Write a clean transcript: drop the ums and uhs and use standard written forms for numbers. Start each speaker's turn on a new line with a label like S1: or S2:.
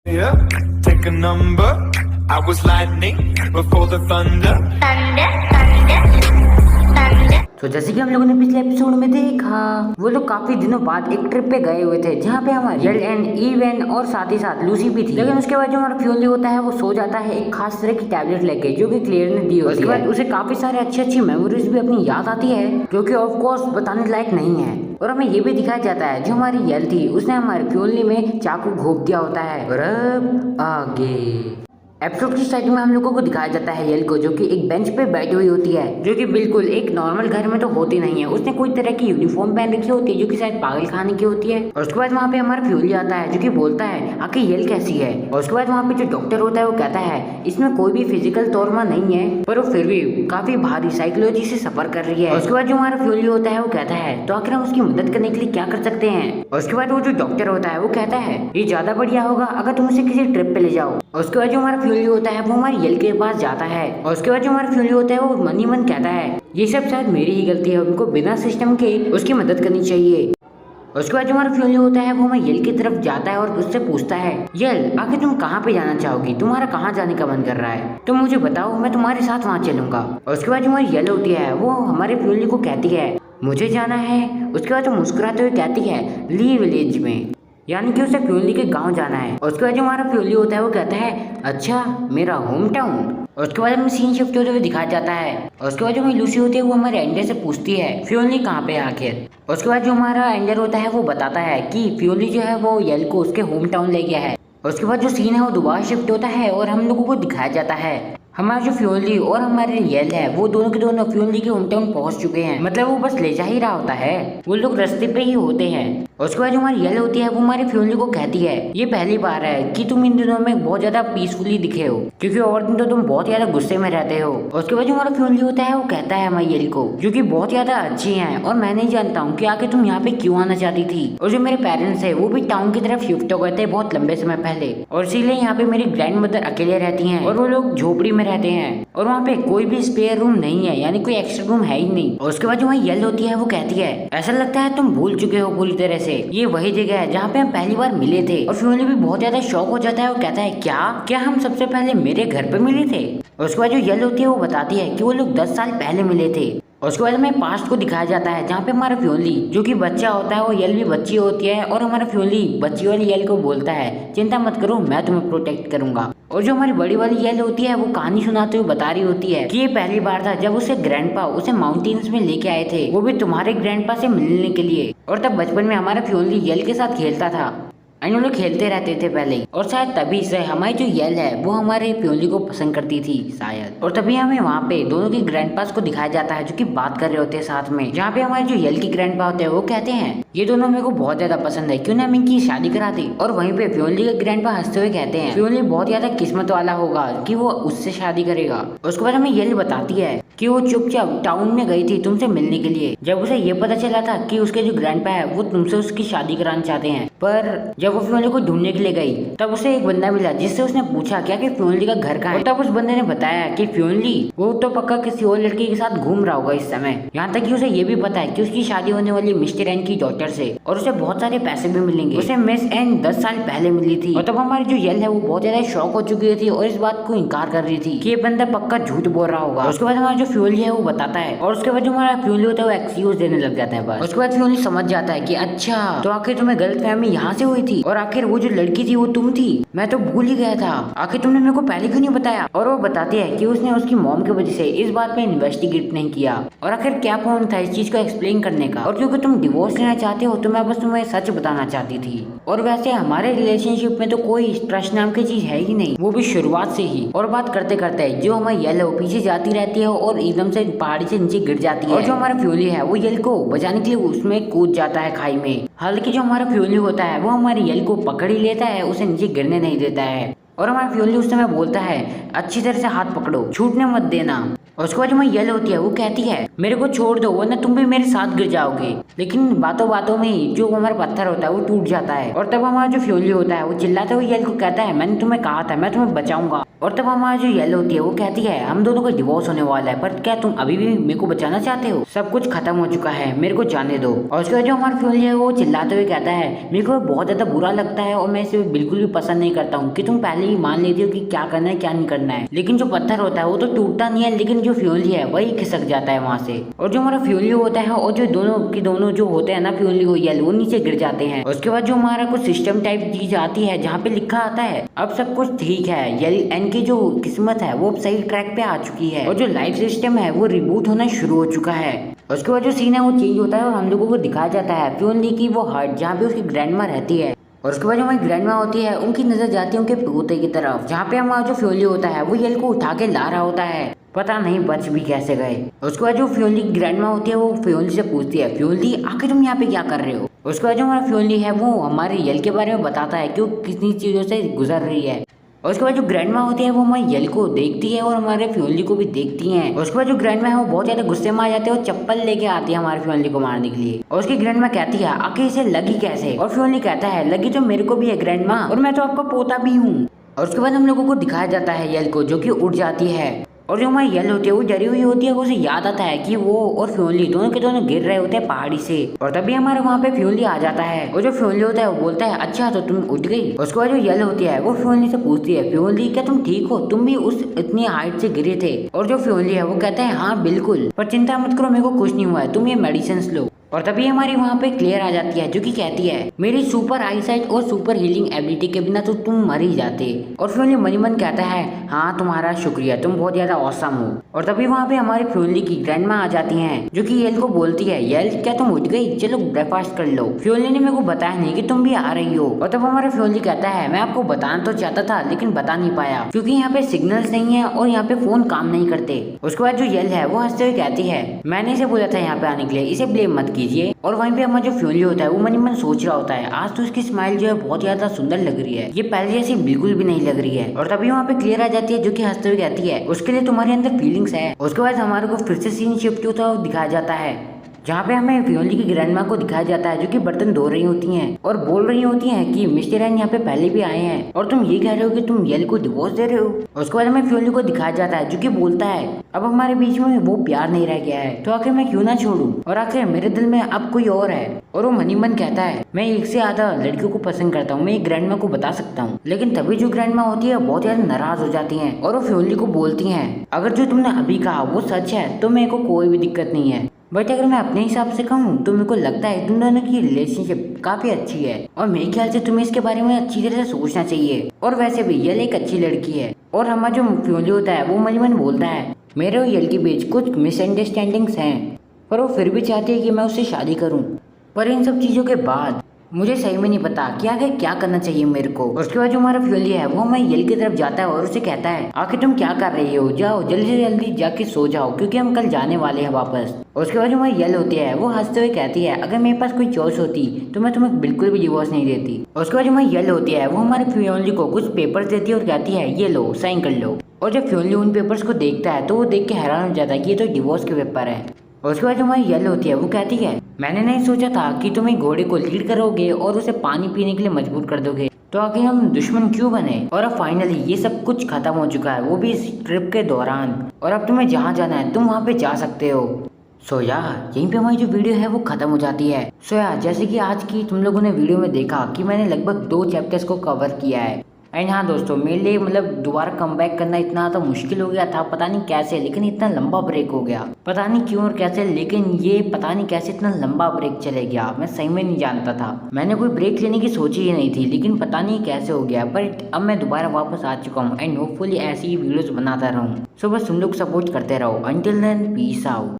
S1: Yeah, take a number. I was lightning before the thunder.
S2: तो जैसे कि हम लोगों ने पिछले एपिसोड में देखा, वो लोग काफी दिनों बाद एक ट्रिप पे गए हुए थे जहाँ पे हमारे येल एंड ईवन और साथ ही साथ लूसी भी थी। लेकिन उसके बाद जो हमारा फ्यूली होता है वो सो जाता है एक खास तरह की टैबलेट लेके जो कि क्लियर ने दी होती है। उसके बाद उसे काफी सारे अच्छी मेमोरीज भी अपनी याद आती है जो कि ऑफ कोर्स बताने लायक नहीं है। और हमें ये भी दिखाया जाता है जो हमारी येल थी उसने हमारे फ्यूली में चाकू घोप दिया होता है। और अब आगे एपिसोड की स्टार्टिंग में हम लोगों को दिखाया जाता है येल को जो कि एक बेंच पे बैठी हुई होती है जो कि बिल्कुल एक नॉर्मल घर में तो होती नहीं है। उसने कोई तरह की यूनिफॉर्म पहन रखी होती है जो कि शायद पागल खाने की होती है। और उसके बाद वहाँ पे हमारा फ्यूली आता है जो कि बोलता है आखिर येल कैसी है। और उसके बाद वहाँ पे जो डॉक्टर होता है वो कहता है इसमें कोई भी फिजिकल तौर नहीं है पर वो फिर भी काफी भारी साइकोलॉजी से सफर कर रही है। और उसके बाद जो हमारा फ्यूली होता है वो कहता है तो आखिर हम उसकी मदद करने के लिए क्या कर सकते हैं। और उसके बाद वो जो डॉक्टर होता है वो कहता है ये ज्यादा बढ़िया होगा अगर तुम उसे किसी ट्रिप पे ले जाओ। और उसके बाद जो हमारा फ्यूली होता है वो हमारी येल के पास जाता है। और उसके बाद जो हमारा फ्यूली होता है वो मन ही मन कहता है ये सब शायद मेरी ही गलती है, उनको बिना सिस्टम के उसकी मदद करनी चाहिए। और उसके बाद जो हमारा फ्यूली होता है वो हमें येल की तरफ जाता है और उससे पूछता है येल आखिर तुम कहाँ पे जाना चाहोगी, तुम्हारा कहाँ जाने का मन कर रहा है, तुम मुझे बताओ मैं तुम्हारे साथ वहाँ चलूंगा। और उसके बाद जो हमारी येल होती है वो हमारे फ्यूली को कहती है मुझे जाना है। उसके बाद वो मुस्कुराते हुए कहती है ली विलेज में, यानी कि उसे फ्यूली के गांव जाना है। और उसके बाद जो हमारा फ्यूली होता है वो कहता है अच्छा मेरा होम टाउन। और उसके बाद हमें सीन शिफ्ट होते हुए दिखाया जाता है। और उसके बाद जो हमारी लूसी होती है वो हमारे एंडर से पूछती है फ्यूली कहाँ पे है आखिर। और उसके बाद जो हमारा एंडर होता है वो बताता है कि फ्यूली जो है वो येल को उसके होम टाउन ले गया है। और उसके बाद जो सीन है वो दोबारा शिफ्ट होता है और हम लोगों को दिखाया जाता है हमारा जो फ्यूली और हमारे येल है वो दोनों के दोनों फ्यूली के होम टाउन पहुंच चुके हैं। मतलब वो बस ले जा ही रहा होता है, वो लोग रास्ते पे ही होते हैं। और उसके बाद जो हमारी येल होती है वो हमारे फ्यूली को कहती है ये पहली बार है कि तुम इन दिनों में बहुत ज्यादा पीसफुली दिखे हो क्योंकि और दिन तो तुम बहुत ज्यादा गुस्से में रहते हो। और उसके बाद जो हमारा फ्यूली होता है वो कहता है हमारी येल को जो कि बहुत ज्यादा अच्छी है और मैं नहीं जानता हूँ कि आखिर तुम यहाँ पे क्यों आना चाहती थी। और जो मेरे पेरेंट्स है वो भी टाउन की तरफ शिफ्ट हो गए थे बहुत लंबे समय पहले और इसीलिए यहाँ पे मेरी ग्रैंड मदर अकेले रहती है और वो लोग झोपड़ी में रहते हैं और वहाँ पे कोई भी स्पेयर रूम नहीं है, यानी कोई एक्स्ट्रा रूम है ही नहीं। और उसके बाद जो वहाँ येल होती है वो कहती है ऐसा लगता है तुम भूल चुके हो पूरी तरह से, ये वही जगह है जहाँ पे हम पहली बार मिले थे। और फ्यूली भी बहुत ज्यादा शॉक हो जाता है, वो कहता है क्या हम सबसे पहले मेरे घर पे मिले थे। और उसके बाद जो येल होती है वो बताती है कि वो लोग 10 साल पहले मिले थे। और उसके बाद हमें पास्ट को दिखाया जाता है जहाँ पे हमारा फ्यूली जो कि बच्चा होता है वो येल भी बच्ची होती है और हमारा फ्यूली बच्ची वाली येल को बोलता है चिंता मत करो मैं तुम्हें प्रोटेक्ट करूंगा। और जो हमारी बड़ी वाली येल होती है वो कहानी सुनाते हुए बता रही होती है कि ये पहली बार था जब उसे ग्रैंडपा उसे माउंटेन्स में लेके आए थे, वो भी तुम्हारे ग्रैंडपा से मिलने के लिए। और तब बचपन में हमारा फ्यूली येल के साथ खेलता था, हम लोग खेलते रहते थे पहले और शायद तभी से हमारी जो येल है वो हमारे फ्यूली को पसंद करती थी शायद। और तभी हमें वहाँ पे दोनों के ग्रैंडपास को दिखाया जाता है जो कि बात कर रहे होते हैं साथ में, जहाँ पे हमारे जो येल की ग्रैंडपा होते हैं वो कहते हैं ये दोनों मेरे को बहुत ज्यादा पसंद है, क्यों ना हम इनकी शादी करा दी। और वहीं पे फ्यूली के ग्रैंडपा हंसते हुए कहते हैं फ्यूली बहुत ज्यादा किस्मत वाला होगा कि वो उससे शादी करेगा। उसके बाद हमें येल बताती है कि वो चुपचाप टाउन में गई थी तुमसे मिलने के लिए जब उसे ये पता चला था कि उसके जो ग्रैंडपा है वो तुमसे उसकी शादी कराना चाहते हैं। पर जब वो फ्यूली को ढूंढने के लिए गई तब उसे एक बंदा मिला जिससे उसने पूछा क्या कि फ्यूली का घर कहाँ है। तब उस बंदे ने बताया कि फ्यूली वो तो पक्का किसी और लड़की के साथ घूम रहा होगा इस समय। यहाँ तक कि उसे ये भी पता है कि उसकी शादी होने वाली मिस्टर एन की डॉटर से और उसे बहुत सारे पैसे भी मिलेंगे। उसे मिस एन 10 साल पहले मिली थी और तब हमारी जो येल है वो बहुत ज्यादा शॉक हो चुकी थी और इस बात को इनकार कर रही थी कि ये बंदा पक्का झूठ बोल रहा होगा। उसके बाद हमारा जो फ्यूली है वो बताता है और उसके बाद जो हमारा फ्यूली होता है वो एक्सक्यूज देने लग जाता है बस। उसके बाद फ्यूली समझ जाता है कि अच्छा तो आखिर तुम्हें गलतफहमी यहाँ से हुई थी और आखिर वो जो लड़की थी वो तुम थी, मैं तो भूल ही गया था, आखिर तुमने मेरे को पहले क्यों नहीं बताया। और वो बताती है कि उसने उसकी मॉम की वजह से इस बात पे इन्वेस्टिगेट नहीं किया और आखिर क्या पॉइंट था इस चीज को एक्सप्लेन करने का, और क्योंकि तुम डिवोर्स लेना चाहते हो तो मैं बस तुम्हें सच बताना चाहती थी। और वैसे हमारे रिलेशनशिप में तो कोई ट्रस्ट नाम की चीज है ही नहीं, वो भी शुरुआत से ही। और बात करते करते जो हमारी येल है वो पीछे जाती रहती है और एकदम से पहाड़ी से नीचे गिर जाती है और जो हमारा फ्यूली है वो येल को बचाने के लिए उसमें कूद जाता है खाई में। हालांकि जो हमारा फ्यूली होता है वो हमारी येल को पकड़ ही लेता है, उसे नीचे गिरने नहीं देता है। और हमारा फ्यूली उस समय बोलता है अच्छी तरह से हाथ पकड़ो, छूटने मत देना। और उसके बाद जो यल होती है वो कहती है मेरे को छोड़ दो वरना तुम भी मेरे साथ गिर जाओगे। लेकिन बातों बातों में ही जो हमारा पत्थर होता है वो टूट जाता है और तब हमारा जो फ्योली होता है वो चिल्लाते हुए यल को कहता है मैंने तुम्हें कहा था मैं तुम्हें बचाऊंगा। और तब हमारा जो यल होती है वो कहती है हम दोनों का डिवोर्स होने वाला है पर क्या तुम अभी भी मेरे को बचाना चाहते हो? सब कुछ खत्म हो चुका है, मेरे को जाने दो। और उसके बाद जो हमारा फ्योली है वो चिल्लाते हुए कहता है मेरे को बहुत ज्यादा बुरा लगता है और मैं इसे बिल्कुल भी पसंद नहीं करता हूँ कि तुम पहले ही मान लेती हो कि क्या करना है क्या नहीं करना है। लेकिन जो पत्थर होता है वो तो टूटता नहीं है लेकिन जो फ्योली है वही खिसक जाता है वहाँ से। और जो हमारा फ्योली होता है और जो दोनों जो होते हैं ना फ्योली और यल वो नीचे गिर जाते हैं। उसके बाद जो हमारा कुछ सिस्टम टाइप चीज आती है जहाँ पे लिखा आता है अब सब कुछ ठीक है, यल एन की जो किस्मत है वो सही ट्रैक पे आ चुकी है और जो लाइफ सिस्टम है वो रिबूट होना शुरू हो चुका है। उसके बाद जो सीन है वो चेंज होता है और हम लोगों को दिखाया जाता है फ्योली की वो हट जहाँ पे उसकी ग्रैंडमा रहती है। और उसके बाद जो हमारी ग्रैंडमा होती है उनकी नजर जाती है उनके पोते की तरफ जहाँ पे हमारा जो फ्योली होता है वो यल को उठा के ला रहा होता है, पता नहीं बच भी कैसे गए। उसके बाद जो फ्योली ग्रैंडमा होती है वो फ्योली से पूछती है फ्योली आखिर तुम यहाँ पे क्या कर रहे हो? उसके बाद जो हमारा फ्योली है वो हमारे यल के बारे में बताता है कि वो कितनी चीजों से गुजर रही है। और उसके बाद जो ग्रैंडमा होती है वो हमारे यल को देखती है और हमारे फ्योली को भी देखती हैं। और उसके बाद जो ग्रैंडमा है वो बहुत ज्यादा गुस्से में आ जाते हैं और चप्पल लेके आती है हमारे फ्योली को मारने के लिए। और उसकी ग्रैंडमा कहती है आखिर इसे लगी कैसे? और फ्योली कहता है लगी तो मेरे को भी है ग्रैंडमा और मैं तो आपका पोता भी हूँ। और उसके बाद हम लोगों को दिखाया जाता है यल को जो कि उड़ जाती है और जो हमारी यल होती है वो डरी हुई होती है। उसे याद आता है कि वो और फ्योली दोनों के दोनों गिर रहे होते हैं पहाड़ी से। और तभी हमारे वहाँ पे फ्योली आ जाता है और जो फ्योली होता है वो बोलता है अच्छा तो तुम उठ गई। उसके बाद जो यल होती है वो फ्योली से पूछती है फ्योली क्या तुम ठीक हो? तुम भी उस इतनी हाइट से गिरे थे? और जो फ्योली है वो कहता है हाँ बिल्कुल, पर चिंता मत करो मेरे को कुछ नहीं हुआ है, तुम ये मेडिसिन लो। और तभी हमारी वहाँ पे क्लियर आ जाती है जो कि कहती है मेरी सुपर आईसाइट और सुपर हीलिंग एबिलिटी के बिना तो तुम मर ही जाते। और फ्योली मन ही मन कहता है हाँ तुम्हारा शुक्रिया, तुम बहुत ज्यादा औसम हो। और तभी वहाँ पे हमारी फ्योली की ग्रैंडमा आ जाती हैं जो कि यल को बोलती है यल क्या तुम उठ गई? चलो ब्रेकफास्ट कर लो। फ्योली ने मेरे को बताया नहीं कि तुम भी आ रही हो। और तब हमारा फ्योली कहता है मैं आपको बताना तो चाहता था लेकिन बता नहीं पाया क्योंकि यहाँ पे सिग्नल्स नहीं है और यहाँ पे फोन काम नहीं करते। उसके बाद जो यल है वो हंसते हुए कहती है मैंने इसे बोला था यहाँ पे आने के लिए, इसे ब्लेम मत कीजिए। और वहीं पे हमारा जो फ्योली होता है वो मन ही मन सोच रहा होता है आज तो इसकी स्माइल जो है बहुत ज्यादा सुंदर लग रही है, ये पहले जैसी बिल्कुल भी नहीं लग रही है। और तभी वहाँ पे क्लियर आ जाती है जो कि हंसते हुए कहती है उसके लिए तुम्हारे अंदर फीलिंग्स है। उसके बाद हमारे को फिर से सीन शिफ्ट होता है दिखाया जाता है जहाँ पे हमें फ्योली की ग्रैंडमा को दिखाया जाता है जो कि बर्तन धो रही होती हैं और बोल रही होती हैं कि मिस्टर एन यहाँ पे पहले भी आए हैं और तुम ये कह रहे हो कि तुम यल को डिवोर्स दे रहे हो। उसके बाद हमें फ्योली को दिखाया जाता है जो कि बोलता है अब हमारे बीच में वो प्यार नहीं रह गया है तो आखिर मैं क्यों ना छोड़ूं और आखिर मेरे दिल में अब कोई और है। और वो मनी मन कहता है मैं एक से ज्यादा लड़कियों को पसंद करता हूँ, मैं एक ग्रैंडमा को बता सकता हूँ। लेकिन तभी जो ग्रैंडमा होती है बहुत ज्यादा नाराज हो जाती है और वो फ्योली को बोलती है अगर जो तुमने अभी कहा वो सच है तो मेरे को कोई भी दिक्कत नहीं है, बट अगर मैं अपने हिसाब से कहूँ तो मेरे को लगता है तुम दोनों की रिलेशनशिप काफी अच्छी है और मेरे ख्याल से तुम्हें इसके बारे में अच्छी तरह से सोचना चाहिए। और वैसे भी यल एक अच्छी लड़की है। और हमारा जो फ्योली होता है वो मन मन बोलता है मेरे और यल के बीच कुछ मिसअंडरस्टैंडिंग्स हैं पर वो फिर भी चाहती है कि मैं उससे शादी करूँ। पर इन सब चीजों के बाद मुझे सही में नहीं पता कि आगे क्या करना चाहिए मेरे को। उसके बाद जो हमारा फ्योली है वो हमारे यल की तरफ जाता है और उसे कहता है आखिर तुम क्या कर रही हो, जाओ जल्दी से जल्दी जाके सो जाओ क्योंकि हम कल जाने वाले हैं वापस। उसके बाद जो हमारी यल होती है वो हंसते हुए कहती है अगर मेरे पास कोई चॉइस होती तो मैं तुम्हें बिल्कुल भी डिवोर्स नहीं देती। उसके बाद जो हमारी यल होती है वो हमारे फ्योली को कुछ पेपर्स देती है और कहती है ये लो साइन कर लो। और जब फ्योली उन पेपर्स को देखता है तो वो देख के हैरान हो जाता है कि ये तो डिवोर्स के पेपर है। और उसके बाद जो हमारी यल होती है वो कहती है मैंने नहीं सोचा था कि तुम एक घोड़े को लीड करोगे और उसे पानी पीने के लिए मजबूर कर दोगे, तो आखिर हम दुश्मन क्यों बने। और अब फाइनली ये सब कुछ खत्म हो चुका है, वो भी इस ट्रिप के दौरान। और अब तुम्हें जहाँ जाना है तुम वहाँ पे जा सकते हो। सो यार यहीं पे हमारी जो वीडियो है वो खत्म हो जाती है। सो यार जैसे कि आज की तुम लोगों ने वीडियो में देखा कि मैंने लगभग 2 चैप्टर्स को कवर किया है। एंड हाँ दोस्तों मेरे लिए मतलब दोबारा कमबैक करना इतना तो मुश्किल हो गया था, पता नहीं कैसे, लेकिन इतना लंबा ब्रेक हो गया, पता नहीं क्यों और कैसे, लेकिन ये पता नहीं कैसे इतना लंबा ब्रेक चले गया, मैं सही में नहीं जानता था। मैंने कोई ब्रेक लेने की सोची ही नहीं थी, लेकिन पता नहीं कैसे हो गया। बट अब मैं दोबारा वापस आ चुका हूँ एंड होपफुली ऐसी ही वीडियोस बनाता रहूँ। सो बस तुम लोग सपोर्ट करते रहो। Until then peace out.